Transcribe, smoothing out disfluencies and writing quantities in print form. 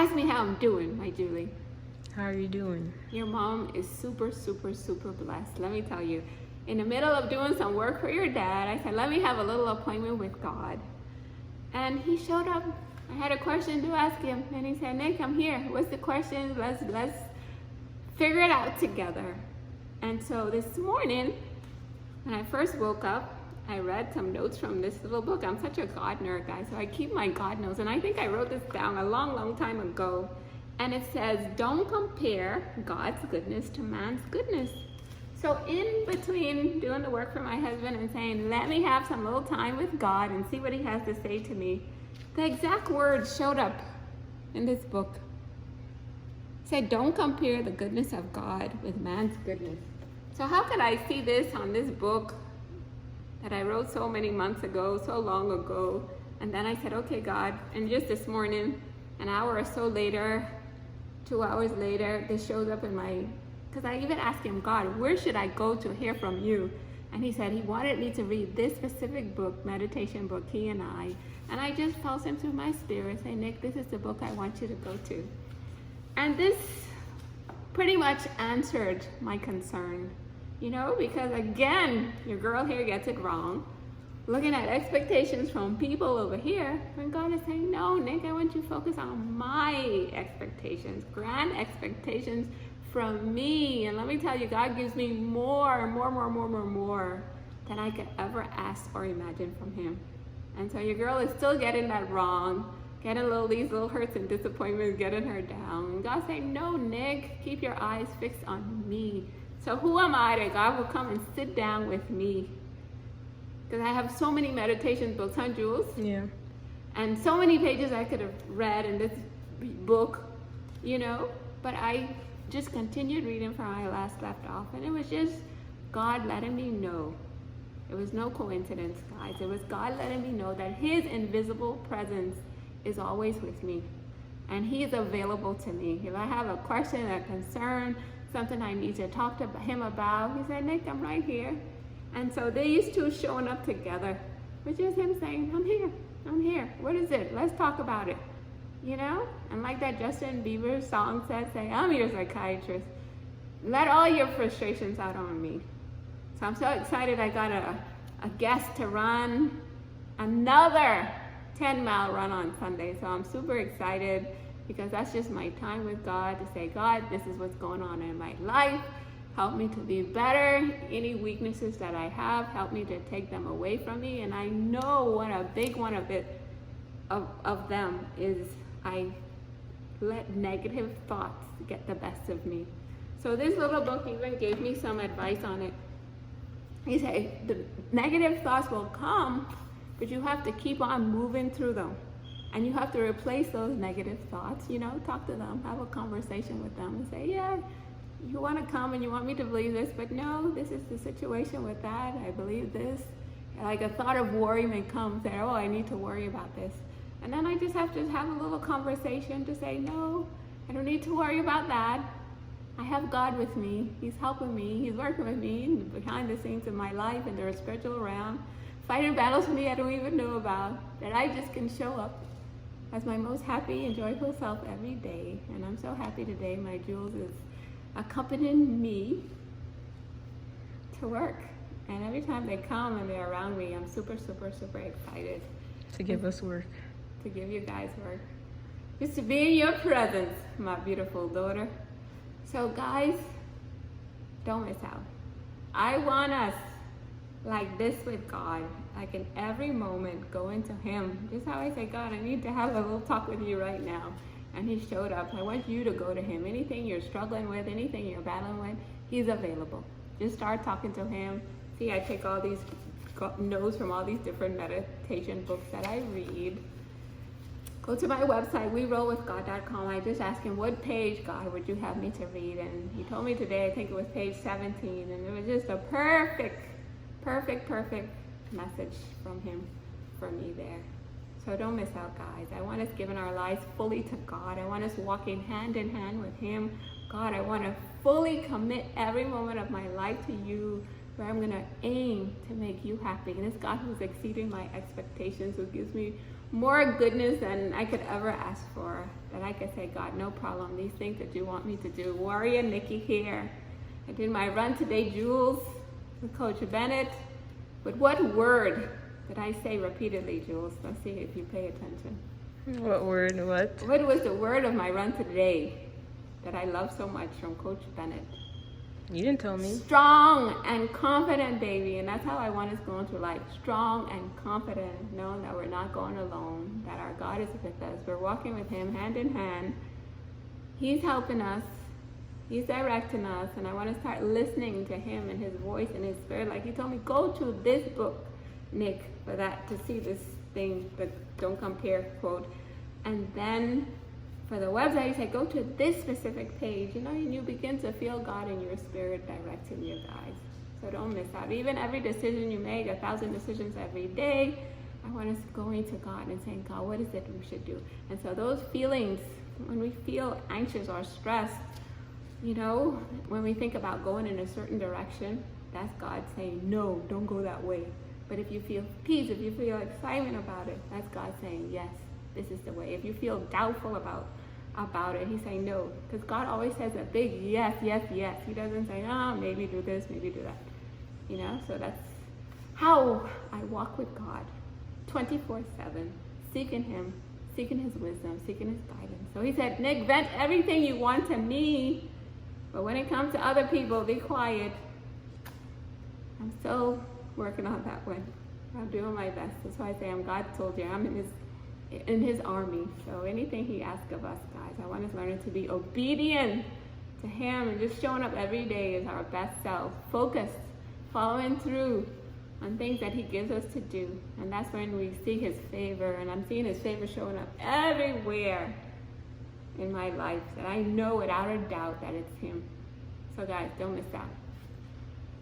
Ask me how I'm doing, my Julie. How are you doing? Your mom is super, super, super blessed. Let me tell you. In the middle of doing some work for your dad, I said, let me have a little appointment with God. And he showed up. I had a question to ask him. And he said, Nick, I'm here. What's the question? Let's figure it out together. And so this morning, when I first woke up, I read some notes from this little book. I'm such a God nerd, guys, so I keep my God notes. And I think I wrote this down a long, long time ago. And it says, don't compare God's goodness to man's goodness. So in between doing the work for my husband and saying, let me have some little time with God and see what he has to say to me, the exact words showed up in this book. It said, don't compare the goodness of God with man's goodness. So how could I see this on this book that I wrote so many months ago, so long ago? And then I said, okay, God. And just this morning, an hour or so later, 2 hours later, this shows up in my, because I even asked him, God, where should I go to hear from you? And he said he wanted me to read this specific book, meditation book, he and I just felt him through my spirit, say, Nick, this is the book I want you to go to. And this pretty much answered my concern, you know, because again, your girl here gets it wrong. Looking at expectations from people over here, when God is saying, no, Nick, I want you to focus on my expectations, grand expectations from me. And let me tell you, God gives me more than I could ever ask or imagine from him. And so your girl is still getting that wrong, getting these little hurts and disappointments, getting her down. And God's saying, no, Nick, keep your eyes fixed on me. So who am I that God will come and sit down with me? Because I have so many meditation books, huh, Jules? Yeah. And so many pages I could have read in this book, you know, but I just continued reading from where I last left off. And it was just God letting me know. It was no coincidence, guys. It was God letting me know that his invisible presence is always with me. And he is available to me. If I have a question, a concern, something I need to talk to him about, he said, Nick, I'm right here. And so these two showing up together, which is him saying, I'm here. What is it? Let's talk about it. You know? And like that Justin Bieber song says, say, I'm your psychiatrist. Let all your frustrations out on me. So I'm so excited I got a guest to run another 10-mile run on Sunday. So I'm super excited because that's just my time with God to say, God, this is what's going on in my life. Help me to be better. Any weaknesses that I have, help me to take them away from me. And I know a big one of them is I let negative thoughts get the best of me. So this little book even gave me some advice on it. He said, the negative thoughts will come, but you have to keep on moving through them. And you have to replace those negative thoughts, you know, talk to them, have a conversation with them and say, yeah, you want to come and you want me to believe this, but no, this is the situation with that. I believe this. Like a thought of worryment comes there. Oh, I need to worry about this. And then I just have to have a little conversation to say, no, I don't need to worry about that. I have God with me. He's helping me. He's working with me behind the scenes of my life in the spiritual realm, fighting battles for me I don't even know about, that I just can show up as my most happy and joyful self every day. And I'm so happy today. My Jules is accompanying me to work. And every time they come and they're around me, I'm super, super, super excited. To give us work. To give you guys work. Just to be in your presence, my beautiful daughter. So guys, don't miss out. I want us like this with God, like in every moment go into him. Just how I say, God, I need to have a little talk with you right now. And he showed up. I want you to go to him. Anything you're struggling with, anything you're battling with, he's available. Just start talking to him. See, I take all these notes from all these different meditation books that I read. Go to my website, werollwithgod.com. I just asked him, what page, God, would you have me to read? And he told me today, I think it was page 17. And it was just a perfect message from him for me there. So don't miss out, guys. I want us giving our lives fully to God. I want us walking hand in hand with him. God, I want to fully commit every moment of my life to you, where I'm going to aim to make you happy. And it's God who's exceeding my expectations, who gives me more goodness than I could ever ask for. That I could say, God, no problem. These things that you want me to do. Warrior Nikki here. I did my run today, Jules, with Coach Bennett. But what word did I say repeatedly, Jules? Let's see if you pay attention. What word? What? What was the word of my run today that I love so much from Coach Bennett? You didn't tell me. Strong and confident, baby. And that's how I want us going through life. Strong and confident, knowing that we're not going alone, that our God is with us. We're walking with Him hand in hand. He's helping us. He's directing us. And I want to start listening to Him and His voice and His Spirit. Like He told me, go to this book, Nick, for that, to see this thing, the don't compare quote. And then for the website, He said, go to this specific page, and you begin to feel God in your spirit directing you guys. So don't miss out. Even every decision you make, 1,000 decisions every day, I want us going to God and saying, God, what is it we should do? And so those feelings, when we feel anxious or stressed, when we think about going in a certain direction, that's God saying, no, don't go that way. But if you feel peace, if you feel excitement about it, that's God saying, yes, this is the way. If you feel doubtful about it, He's saying no. Because God always says a big yes, yes, yes. He doesn't say, maybe do this, maybe do that. So that's how I walk with God 24/7, seeking Him, seeking His wisdom, seeking His guidance. So He said, Nick, vent everything you want to me. But when it comes to other people, be quiet. I'm still working on that one. I'm doing my best. That's why I say I'm God's soldier. I'm in his army. So anything He asks of us, guys, I want us learning to be obedient to Him and just showing up every day as our best self, focused, following through on things that He gives us to do. And that's when we see His favor, and I'm seeing His favor showing up everywhere in my life, that I know without a doubt that it's Him. So guys, don't miss out.